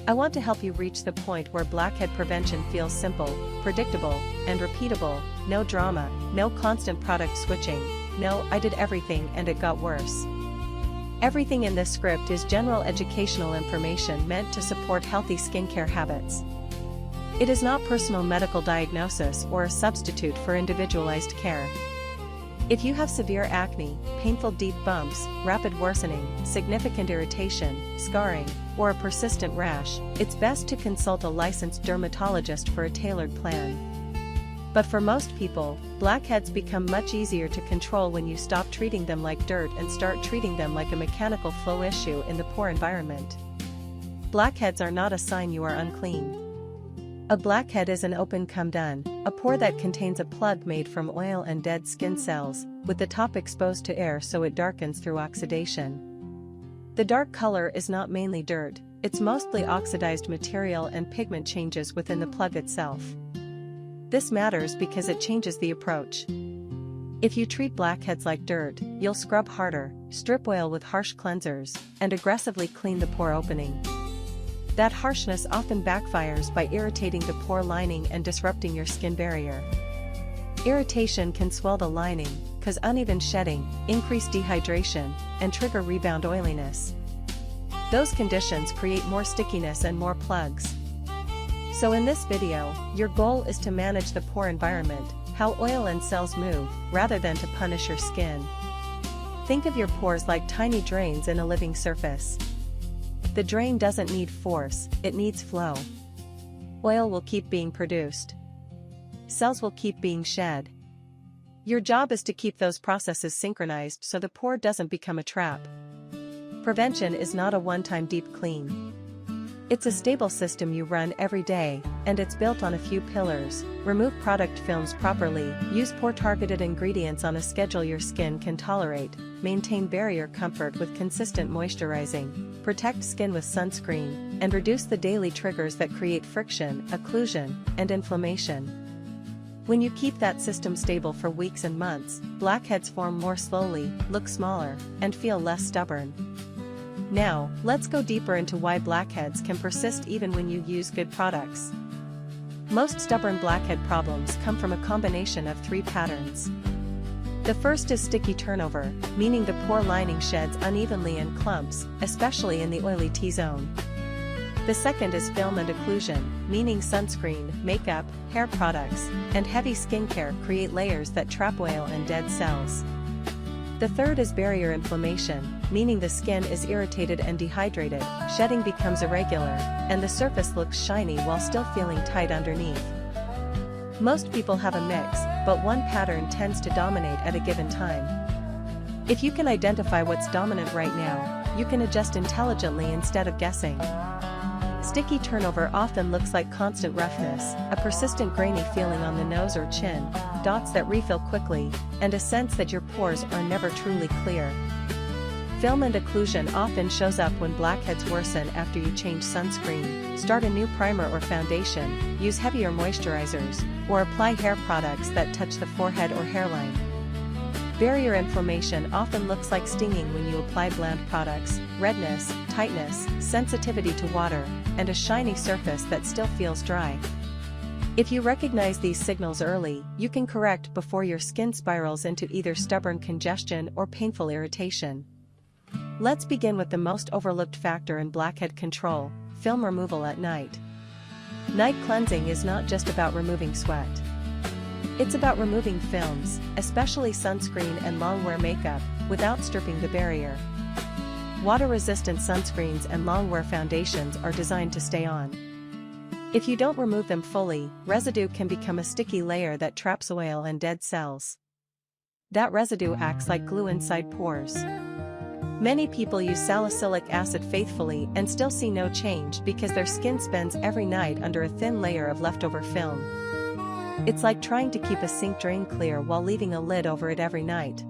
I want to help you reach the point where blackhead prevention feels simple, predictable, and repeatable. No drama, no constant product switching, no "I did everything and it got worse." Everything in this script is general educational information meant to support healthy skincare habits. It is not personal medical diagnosis or a substitute for individualized care. If you have severe acne, painful deep bumps, rapid worsening, significant irritation, scarring, or a persistent rash, it's best to consult a licensed dermatologist for a tailored plan. But for most people, blackheads become much easier to control when you stop treating them like dirt and start treating them like a mechanical flow issue in the pore environment. Blackheads are not a sign you are unclean. A blackhead is an open come done, a pore that contains a plug made from oil and dead skin cells, with the top exposed to air so it darkens through oxidation. The dark color is not mainly dirt, it's mostly oxidized material and pigment changes within the plug itself. This matters because it changes the approach. If you treat blackheads like dirt, you'll scrub harder, strip oil with harsh cleansers, and aggressively clean the pore opening. That harshness often backfires by irritating the pore lining and disrupting your skin barrier. Irritation can swell the lining, cause uneven shedding, increase dehydration, and trigger rebound oiliness. Those conditions create more stickiness and more plugs. So in this video, your goal is to manage the pore environment, how oil and cells move, rather than to punish your skin. Think of your pores like tiny drains in a living surface. The drain doesn't need force, it needs flow. Oil will keep being produced. Cells will keep being shed. Your job is to keep those processes synchronized so the pore doesn't become a trap. Prevention is not a one-time deep clean. It's a stable system you run every day, and it's built on a few pillars. Remove product films properly, use pore-targeted ingredients on a schedule your skin can tolerate, maintain barrier comfort with consistent moisturizing, protect skin with sunscreen, and reduce the daily triggers that create friction, occlusion, and inflammation. When you keep that system stable for weeks and months, blackheads form more slowly, look smaller, and feel less stubborn. Now, let's go deeper into why blackheads can persist even when you use good products. Most stubborn blackhead problems come from a combination of three patterns. The first is sticky turnover, meaning the pore lining sheds unevenly in clumps, especially in the oily T-zone. The second is film and occlusion, meaning sunscreen, makeup, hair products, and heavy skincare create layers that trap oil and dead cells. The third is barrier inflammation, meaning the skin is irritated and dehydrated, shedding becomes irregular, and the surface looks shiny while still feeling tight underneath. Most people have a mix, but one pattern tends to dominate at a given time. If you can identify what's dominant right now, you can adjust intelligently instead of guessing. Sticky turnover often looks like constant roughness, a persistent grainy feeling on the nose or chin, dots that refill quickly, and a sense that your pores are never truly clear. Film and occlusion often shows up when blackheads worsen after you change sunscreen, start a new primer or foundation, use heavier moisturizers, or apply hair products that touch the forehead or hairline. Barrier inflammation often looks like stinging when you apply bland products, redness, tightness, sensitivity to water, and a shiny surface that still feels dry. If you recognize these signals early, you can correct before your skin spirals into either stubborn congestion or painful irritation. Let's begin with the most overlooked factor in blackhead control: film removal at night. Night cleansing is not just about removing sweat. It's about removing films, especially sunscreen and long-wear makeup, without stripping the barrier. Water-resistant sunscreens and long-wear foundations are designed to stay on. If you don't remove them fully, residue can become a sticky layer that traps oil and dead cells. That residue acts like glue inside pores. Many people use salicylic acid faithfully and still see no change because their skin spends every night under a thin layer of leftover film. It's like trying to keep a sink drain clear while leaving a lid over it every night.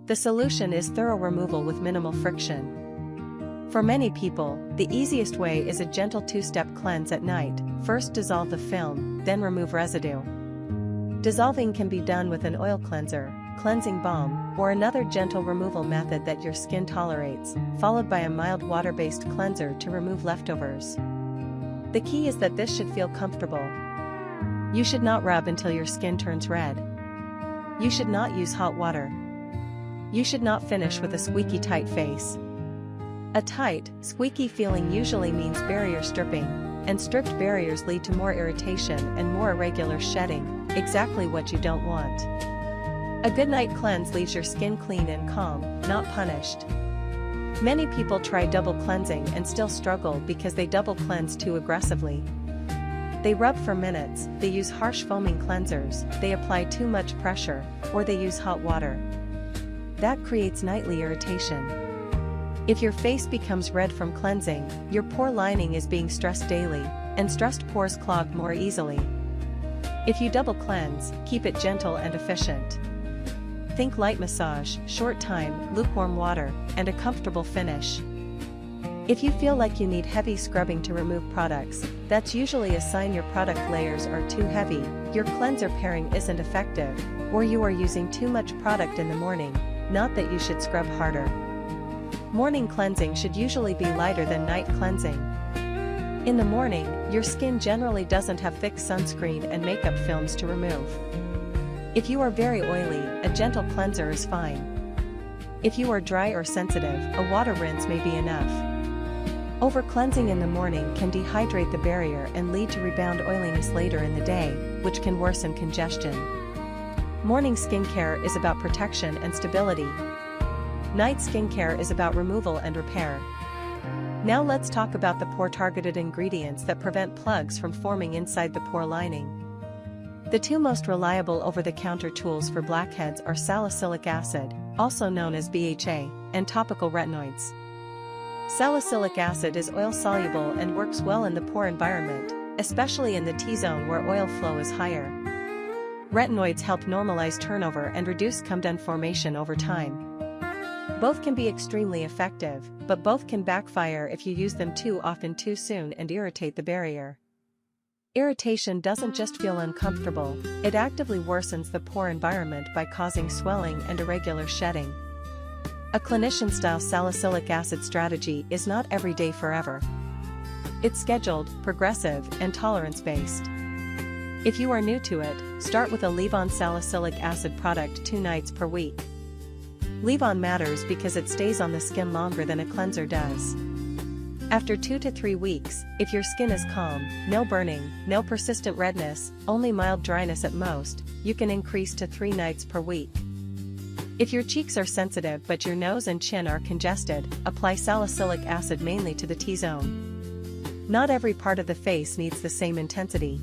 The solution is thorough removal with minimal friction. For many people, the easiest way is a gentle two-step cleanse at night. First dissolve the film, then remove residue. Dissolving can be done with an oil cleanser, cleansing balm, or another gentle removal method that your skin tolerates, followed by a mild water-based cleanser to remove leftovers. The key is that this should feel comfortable. You should not rub until your skin turns red. You should not use hot water. You should not finish with a squeaky tight face. A tight, squeaky feeling usually means barrier stripping, and stripped barriers lead to more irritation and more irregular shedding, exactly what you don't want. A good night cleanse leaves your skin clean and calm, not punished. Many people try double cleansing and still struggle because they double cleanse too aggressively. They rub for minutes, they use harsh foaming cleansers, they apply too much pressure, or they use hot water. That creates nightly irritation. If your face becomes red from cleansing, your pore lining is being stressed daily, and stressed pores clog more easily. If you double cleanse, keep it gentle and efficient. Think light massage, short time, lukewarm water, and a comfortable finish. If you feel like you need heavy scrubbing to remove products, that's usually a sign your product layers are too heavy, your cleanser pairing isn't effective, or you are using too much product in the morning, not that you should scrub harder. Morning cleansing should usually be lighter than night cleansing. In the morning, your skin generally doesn't have thick sunscreen and makeup films to remove. If you are very oily, a gentle cleanser is fine. If you are dry or sensitive, a water rinse may be enough. Over-cleansing in the morning can dehydrate the barrier and lead to rebound oiliness later in the day, which can worsen congestion. Morning skincare is about protection and stability. Night skincare is about removal and repair. Now let's talk about the pore-targeted ingredients that prevent plugs from forming inside the pore lining. The two most reliable over-the-counter tools for blackheads are salicylic acid, also known as BHA, and topical retinoids. Salicylic acid is oil-soluble and works well in the pore environment, especially in the T-zone where oil flow is higher. Retinoids help normalize turnover and reduce comedown formation over time. Both can be extremely effective, but both can backfire if you use them too often too soon and irritate the barrier. Irritation doesn't just feel uncomfortable, it actively worsens the pore environment by causing swelling and irregular shedding. A clinician-style salicylic acid strategy is not every day forever. It's scheduled, progressive, and tolerance-based. If you are new to it, start with a leave-on salicylic acid product 2 nights per week. Leave-on matters because it stays on the skin longer than a cleanser does. After 2 to 3 weeks, if your skin is calm, no burning, no persistent redness, only mild dryness at most, you can increase to 3 nights per week. If your cheeks are sensitive but your nose and chin are congested, apply salicylic acid mainly to the T-zone. Not every part of the face needs the same intensity.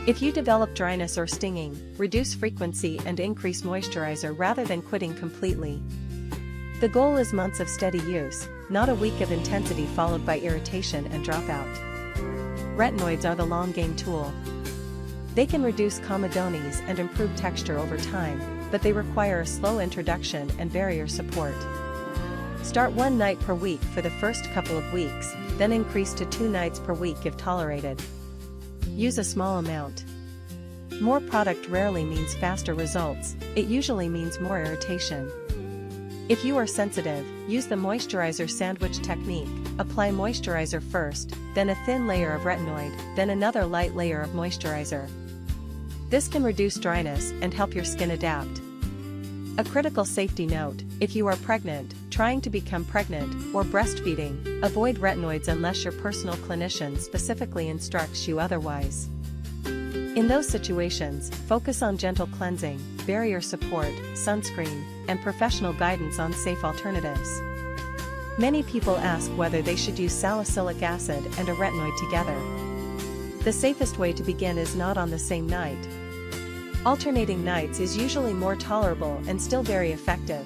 If you develop dryness or stinging, reduce frequency and increase moisturizer rather than quitting completely. The goal is months of steady use, not a week of intensity followed by irritation and dropout. Retinoids are the long game tool. They can reduce comedones and improve texture over time, but they require a slow introduction and barrier support. Start 1 night per week for the first couple of weeks, then increase to 2 nights per week if tolerated. Use a small amount. More product rarely means faster results, it usually means more irritation. If you are sensitive, use the moisturizer sandwich technique, apply moisturizer first, then a thin layer of retinoid, then another light layer of moisturizer. This can reduce dryness and help your skin adapt. A critical safety note, if you are pregnant, trying to become pregnant, or breastfeeding, avoid retinoids unless your personal clinician specifically instructs you otherwise. In those situations, focus on gentle cleansing, barrier support, sunscreen, and professional guidance on safe alternatives. Many people ask whether they should use salicylic acid and a retinoid together. The safest way to begin is not on the same night. Alternating nights is usually more tolerable and still very effective.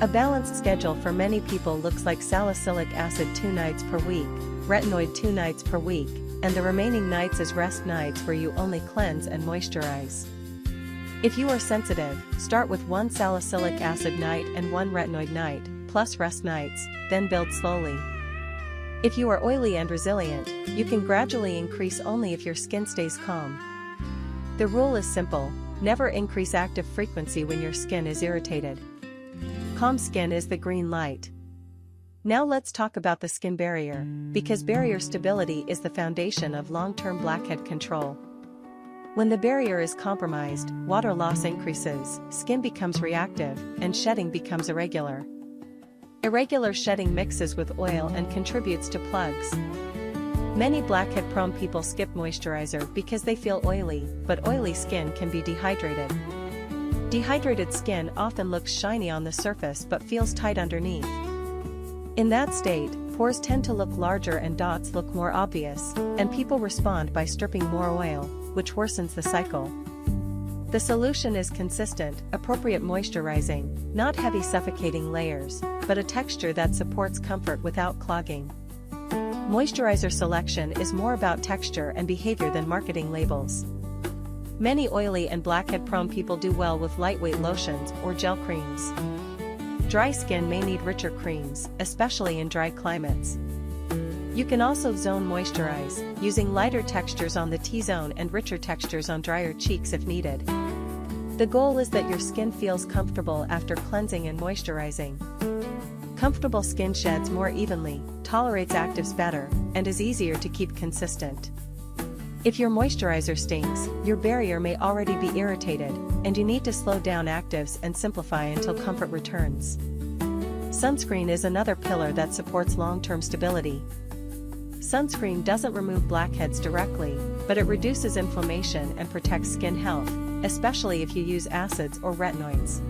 A balanced schedule for many people looks like salicylic acid 2 nights per week, retinoid 2 nights per week, and the remaining nights as rest nights where you only cleanse and moisturize. If you are sensitive, start with 1 salicylic acid night and 1 retinoid night, plus rest nights, then build slowly. If you are oily and resilient, you can gradually increase only if your skin stays calm. The rule is simple, never increase active frequency when your skin is irritated. Calm skin is the green light. Now let's talk about the skin barrier, because barrier stability is the foundation of long-term blackhead control. When the barrier is compromised, water loss increases, skin becomes reactive, and shedding becomes irregular. Irregular shedding mixes with oil and contributes to plugs. Many blackhead-prone people skip moisturizer because they feel oily, but oily skin can be dehydrated. Dehydrated skin often looks shiny on the surface but feels tight underneath. In that state, pores tend to look larger and dots look more obvious, and people respond by stripping more oil, which worsens the cycle. The solution is consistent, appropriate moisturizing, not heavy suffocating layers, but a texture that supports comfort without clogging. Moisturizer selection is more about texture and behavior than marketing labels. Many oily and blackhead-prone people do well with lightweight lotions or gel creams. Dry skin may need richer creams, especially in dry climates. You can also zone moisturize, using lighter textures on the T-zone and richer textures on drier cheeks if needed. The goal is that your skin feels comfortable after cleansing and moisturizing. Comfortable skin sheds more evenly, tolerates actives better, and is easier to keep consistent. If your moisturizer stinks, your barrier may already be irritated, and you need to slow down actives and simplify until comfort returns. Sunscreen is another pillar that supports long-term stability. Sunscreen doesn't remove blackheads directly, but it reduces inflammation and protects skin health, especially if you use acids or retinoids.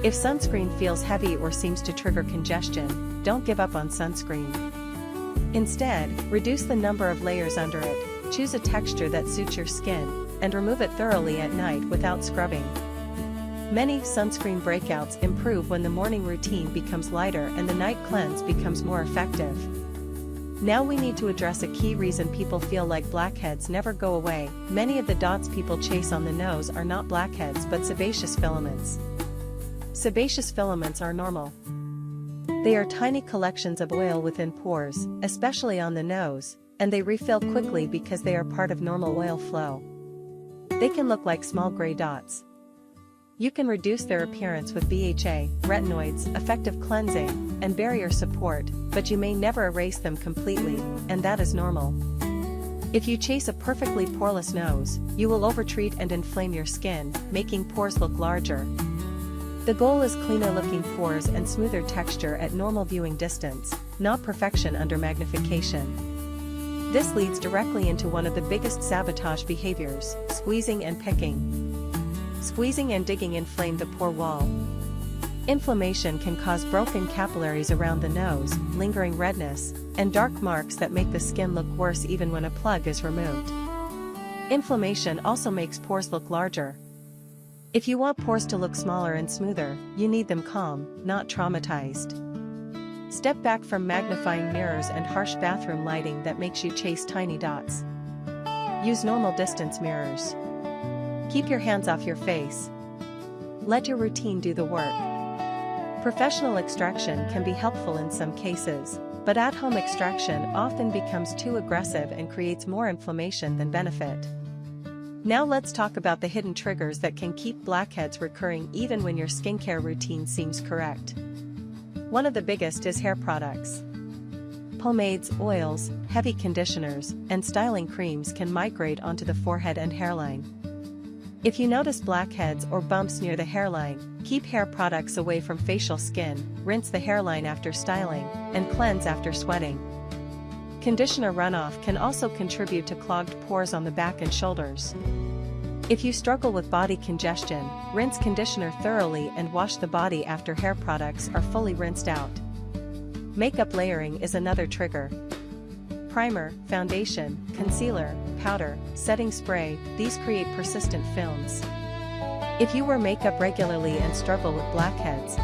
If sunscreen feels heavy or seems to trigger congestion, don't give up on sunscreen. Instead, reduce the number of layers under it, choose a texture that suits your skin, and remove it thoroughly at night without scrubbing. Many sunscreen breakouts improve when the morning routine becomes lighter and the night cleanse becomes more effective. Now we need to address a key reason people feel like blackheads never go away. Many of the dots people chase on the nose are not blackheads but sebaceous filaments. Sebaceous filaments are normal. They are tiny collections of oil within pores, especially on the nose, and they refill quickly because they are part of normal oil flow. They can look like small gray dots. You can reduce their appearance with BHA, retinoids, effective cleansing, and barrier support, but you may never erase them completely, and that is normal. If you chase a perfectly poreless nose, you will overtreat and inflame your skin, making pores look larger. The goal is cleaner-looking pores and smoother texture at normal viewing distance, not perfection under magnification. This leads directly into one of the biggest sabotage behaviors, squeezing and picking. Squeezing and digging inflame the pore wall. Inflammation can cause broken capillaries around the nose, lingering redness, and dark marks that make the skin look worse even when a plug is removed. Inflammation also makes pores look larger. If you want pores to look smaller and smoother, you need them calm, not traumatized. Step back from magnifying mirrors and harsh bathroom lighting that makes you chase tiny dots. Use normal distance mirrors. Keep your hands off your face. Let your routine do the work. Professional extraction can be helpful in some cases, but at-home extraction often becomes too aggressive and creates more inflammation than benefit. Now let's talk about the hidden triggers that can keep blackheads recurring even when your skincare routine seems correct. One of the biggest is hair products. Pomades, oils, heavy conditioners, and styling creams can migrate onto the forehead and hairline. If you notice blackheads or bumps near the hairline, keep hair products away from facial skin, rinse the hairline after styling, and cleanse after sweating. Conditioner runoff can also contribute to clogged pores on the back and shoulders. If you struggle with body congestion, rinse conditioner thoroughly and wash the body after hair products are fully rinsed out. Makeup layering is another trigger. Primer, foundation, concealer, powder, setting spray, these create persistent films. If you wear makeup regularly and struggle with blackheads,